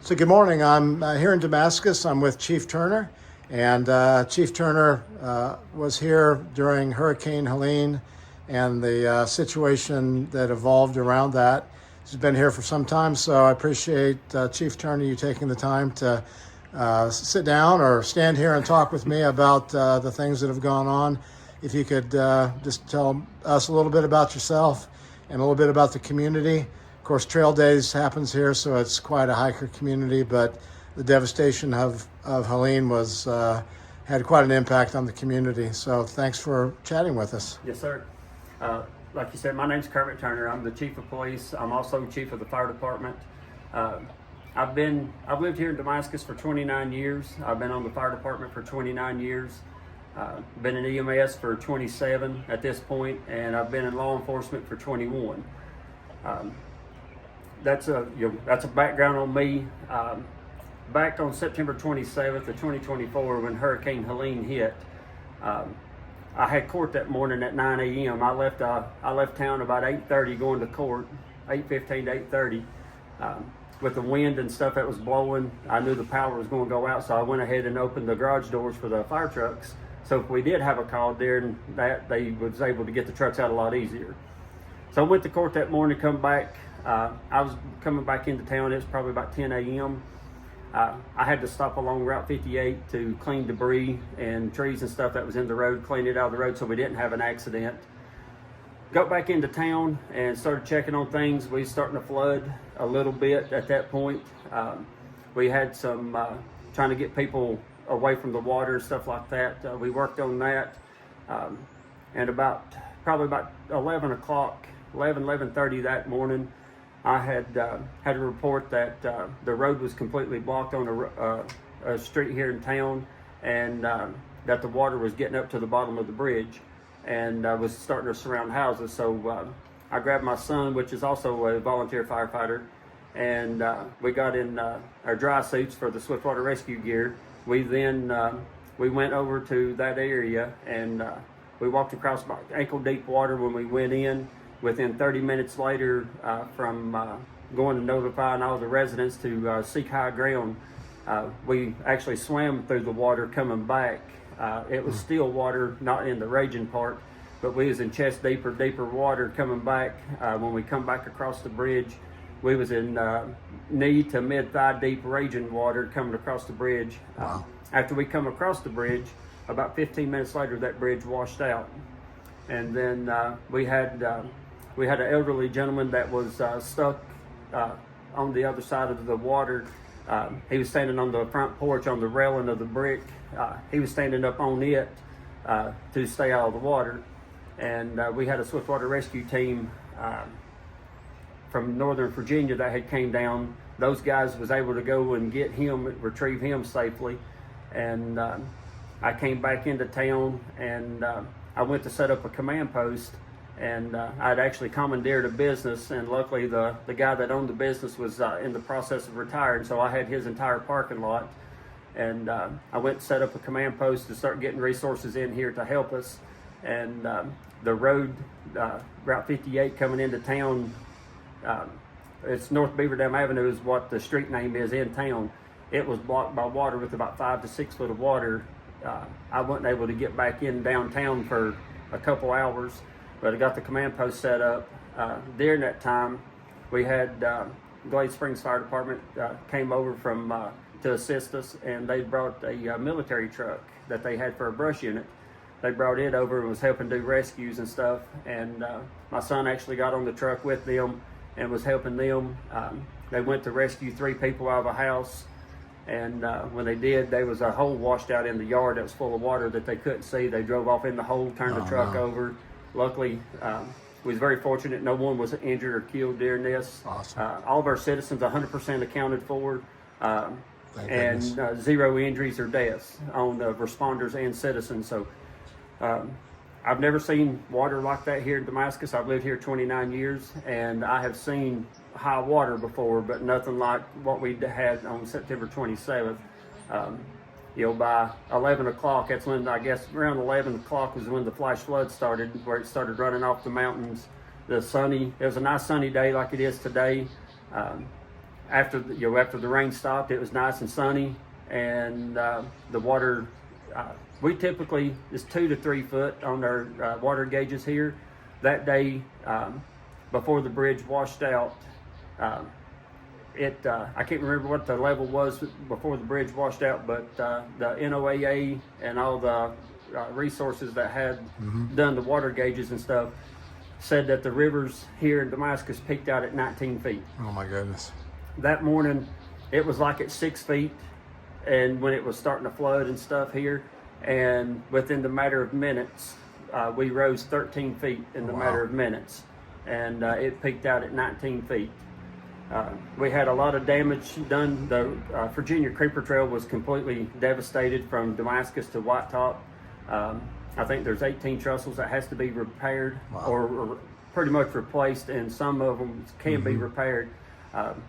So good morning. I'm here in Damascus. I'm with Chief Turner, and Chief Turner was here during Hurricane Helene and the situation that evolved around that. He's been here for some time, so I appreciate Chief Turner, you taking the time to sit down or stand here and talk with me about the things that have gone on. If you could just tell us a little bit about yourself and a little bit about the community. Of course, Trail Days happens here, so it's quite a hiker community, but the devastation of Helene was had quite an impact on the community. So thanks for chatting with us. Yes, sir. Like you said, my name's Kermit Turner. I'm the chief of police. I'm also chief of the fire department. I've lived here in Damascus for 29 years. I've been on the fire department for 29 years. Been in EMS for 27 at this point, and I've been in law enforcement for 21. That's a background on me. Back on September 27th of 2024, when Hurricane Helene hit, I had court that morning at 9 a.m. I left town about 8:30 going to court, 8:15 to 8:30. With the wind and stuff that was blowing, I knew the power was going to go out, so I went ahead and opened the garage doors for the fire trucks. So if we did have a call there, that they was able to get the trucks out a lot easier. So I went to court that morning, come back. I was coming back into town. It was probably about 10 a.m. I had to stop along Route 58 to clean debris and trees and stuff that was in the road, clean it out of the road so we didn't have an accident. Got back into town and started checking on things. We was starting to flood a little bit at that point. We had some trying to get people away from the water and stuff like that. We worked on that. And probably about 11:30 that morning, I had a report that the road was completely blocked on a street here in town, and that the water was getting up to the bottom of the bridge and was starting to surround houses. So I grabbed my son, which is also a volunteer firefighter, and we got in our dry suits for the swiftwater rescue gear. We then we went over to that area, and we walked across about ankle deep water when we went in. Within 30 minutes later, from going and notifying all the residents to seek high ground, we actually swam through the water coming back. It was still water, not in the raging part, but we was in chest deeper water coming back. When we come back across the bridge, we was in knee to mid-thigh deep raging water coming across the bridge. Wow. After we come across the bridge, about 15 minutes later, that bridge washed out. And then we had an elderly gentleman that was stuck on the other side of the water. He was standing on the front porch on the railing of the brick. He was standing up on it to stay out of the water. And we had a swiftwater rescue team from Northern Virginia that had came down. Those guys was able to go and get him, retrieve him safely. And I came back into town, and I went to set up a command post. And I'd actually commandeered a business, and luckily the guy that owned the business was in the process of retiring, so I had his entire parking lot. And I went to set up a command post to start getting resources in here to help us. And the road, Route 58 coming into town, it's North Beaver Dam Avenue is what the street name is in town. It was blocked by water with about 5 to 6 foot of water. I wasn't able to get back in downtown for a couple hours. But I got the command post set up. During that time, we had Glade Springs Fire Department came over to assist us, and they brought a military truck that they had for a brush unit. They brought it over and was helping do rescues and stuff. And my son actually got on the truck with them and was helping them. They went to rescue 3 people out of a house. And when they did, there was a hole washed out in the yard that was full of water that they couldn't see. They drove off in the hole, turned the truck over. Luckily, we was very fortunate. No one was injured or killed during this. Awesome. All of our citizens 100% accounted for, and 0 injuries or deaths on the responders and citizens. So I've never seen water like that here in Damascus. I've lived here 29 years, and I have seen high water before, but nothing like what we had on September 27th. By 11 o'clock, that's when, I guess, around 11 o'clock was when the flash flood started, where it started running off the mountains. It was a nice sunny day like it is today. after the rain stopped, it was nice and sunny, and the water. We typically is 2 to 3 foot on our water gauges here. That day, before the bridge washed out, I can't remember what the level was before the bridge washed out, but the NOAA and all the resources that had done the water gauges and stuff said that the rivers here in Damascus peaked out at 19 feet. Oh my goodness. That morning, it was like at 6 feet, and when it was starting to flood and stuff here, and within the matter of minutes, we rose 13 feet in the matter of minutes, and it peaked out at 19 feet. We had a lot of damage done. The Virginia Creeper Trail was completely devastated from Damascus to White Top. I think there's 18 trestles that has to be repaired or pretty much replaced, and some of them can be repaired.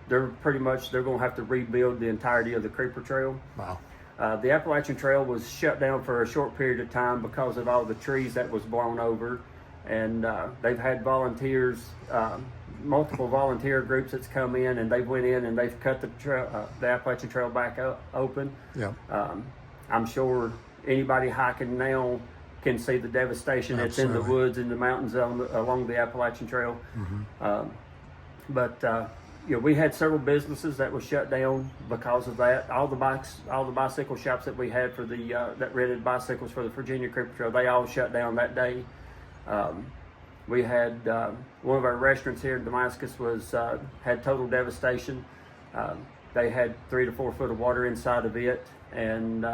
They're going to have to rebuild the entirety of the Creeper Trail. Wow. The Appalachian Trail was shut down for a short period of time because of all the trees that was blown over, and they've had volunteers, multiple volunteer groups that's come in, and they've went in and they've cut the Appalachian Trail back open. Yeah. I'm sure anybody hiking now can see the devastation that's in the woods and the mountains along the Appalachian Trail. We had several businesses that were shut down because of that. All the bicycle shops that we had for that rented bicycles for the Virginia Creeper Trail, they all shut down that day. We had one of our restaurants here in Damascus had total devastation. They had 3 to 4 foot of water inside of it, and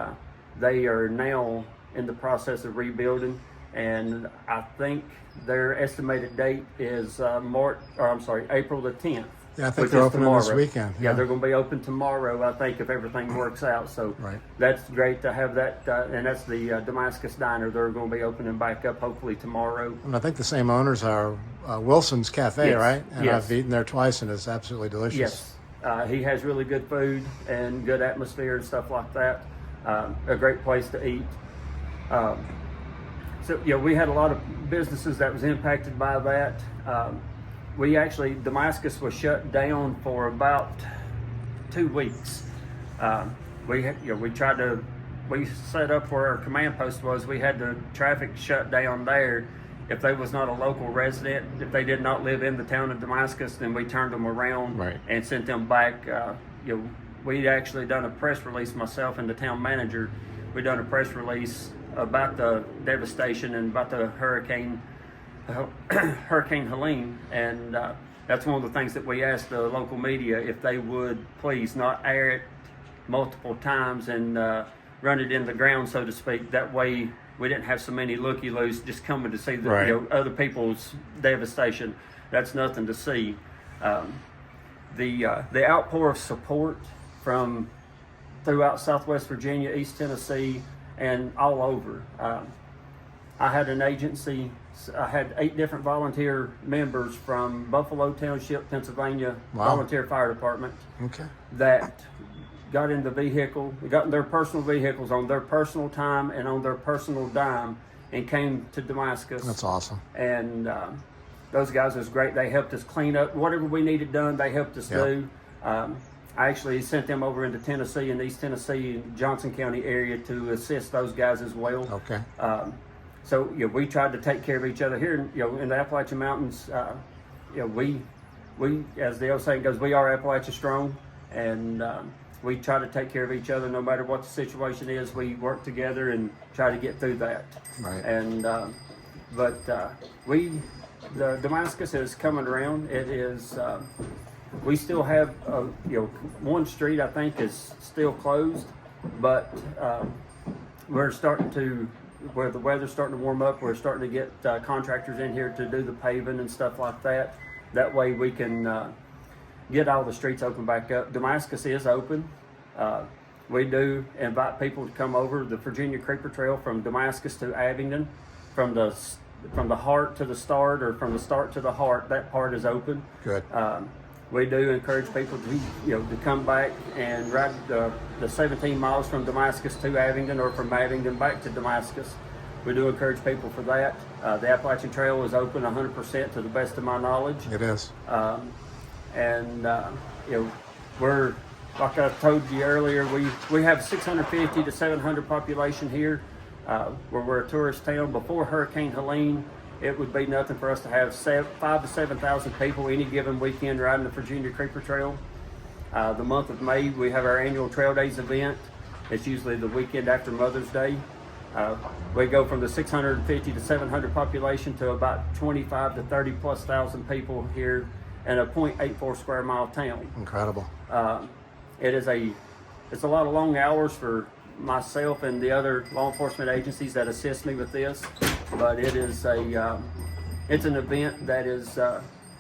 they are now in the process of rebuilding. And I think their estimated date is April the 10th. Yeah, I think they're opening this weekend. Yeah, they're going to be open tomorrow, I think, if everything works out. So that's great to have that. And that's the Damascus Diner. They're going to be opening back up hopefully tomorrow. And I think the same owners are Wilson's Cafe, right? And yes. I've eaten there twice, and it's absolutely delicious. Yes. He has really good food and good atmosphere and stuff like that. A great place to eat. We had a lot of businesses that was impacted by that. Damascus was shut down for about 2 weeks. We set up where our command post was. We had the traffic shut down there. If they was not a local resident, if they did not live in the town of Damascus, then we turned them around and sent them back. We'd actually done a press release, myself and the town manager. We'd done a press release about the devastation and about the Hurricane Helene, and that's one of the things that we asked the local media if they would please not air it multiple times and run it in the ground, so to speak. That way we didn't have so many looky-loos just coming to see other people's devastation. That's nothing to see. The outpour of support from throughout Southwest Virginia, East Tennessee, and all over. I had an agency. I had 8 different volunteer members from Buffalo Township, Pennsylvania, Volunteer Fire Department, that got in their personal vehicles on their personal time and on their personal dime and came to Damascus. That's awesome. And those guys was great. They helped us clean up whatever we needed done. They helped us do. I actually sent them over into Tennessee and East Tennessee and Johnson County area to assist those guys as well. Okay. So we tried to take care of each other here. In the Appalachian Mountains, we, as the old saying goes, we are Appalachia strong, and we try to take care of each other no matter what the situation is. We work together and try to get through that. Right. And the Damascus is coming around. It is. We still have, one street I think is still closed, but we're starting to. Where the weather's starting to warm up, we're starting to get contractors in here to do the paving and stuff like that. That way we can get all the streets open back up. Damascus is open. We do invite people to come over the Virginia Creeper Trail from Damascus to Abingdon, from the heart to the start, or from the start to the heart. That part is open. Good. We do encourage people to come back and ride the 17 miles from Damascus to Abingdon, or from Abingdon back to Damascus. We do encourage people for that. The Appalachian Trail is open 100% to the best of my knowledge. It is. we're, like I told you earlier, we have 650 to 700 population here. We're a tourist town. Before Hurricane Helene, it would be nothing for us to have 5,000 to 7,000 people any given weekend riding the Virginia Creeper Trail. The month of May, we have our annual Trail Days event. It's usually the weekend after Mother's Day. We go from the 650 to 700 population to about 25 to 30 plus thousand people here in a 0.84 square mile town. Incredible. It's a lot of long hours for myself and the other law enforcement agencies that assist me with this, but it's an event that is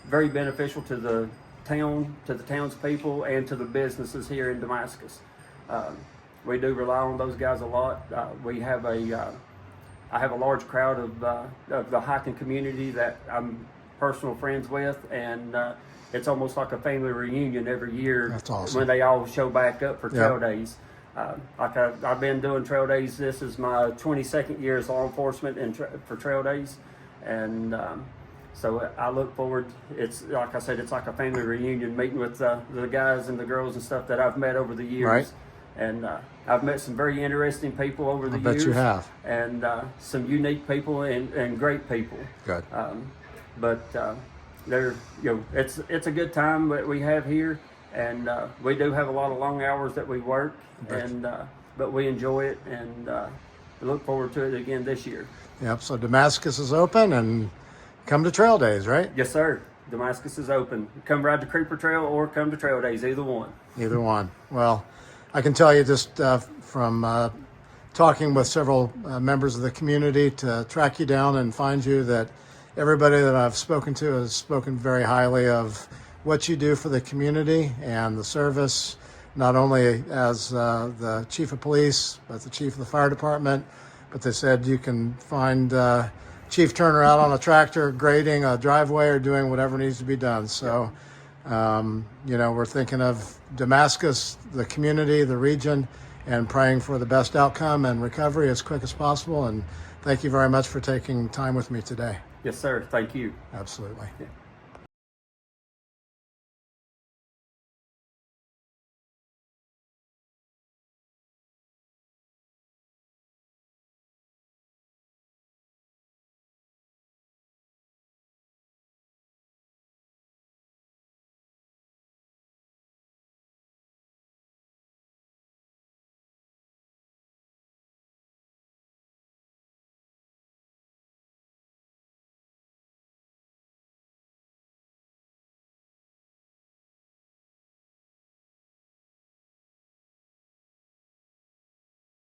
very beneficial to the town, to the townspeople, and to the businesses here in Damascus. We do rely on those guys a lot. I have a large crowd of the hiking community that I'm personal friends with, and it's almost like a family reunion every year. That's awesome. When they all show back up for Trail Days. I've been doing Trail Days. This is my 22nd year as law enforcement for Trail Days, and so I look forward. It's like I said, it's like a family reunion, meeting with the guys and the girls and stuff that I've met over the years. Right. And I've met some very interesting people over the years. I bet you have. And some unique people and great people. Good. It's a good time that we have here, and we do have a lot of long hours that we work, but we enjoy it, and we look forward to it again this year. Yep. So Damascus is open, and come to Trail Days, right? Yes, sir. Damascus is open. Come ride the Creeper Trail or come to Trail Days, either one. Either one. Well, I can tell you just from talking with several members of the community to track you down and find you, that everybody that I've spoken to has spoken very highly of what you do for the community and the service, not only as the chief of police, but the chief of the fire department. But they said you can find Chief Turner out on a tractor grading a driveway or doing whatever needs to be done. So, we're thinking of Damascus, the community, the region, and praying for the best outcome and recovery as quick as possible. And thank you very much for taking time with me today. Yes, sir. Thank you. Absolutely. Yeah.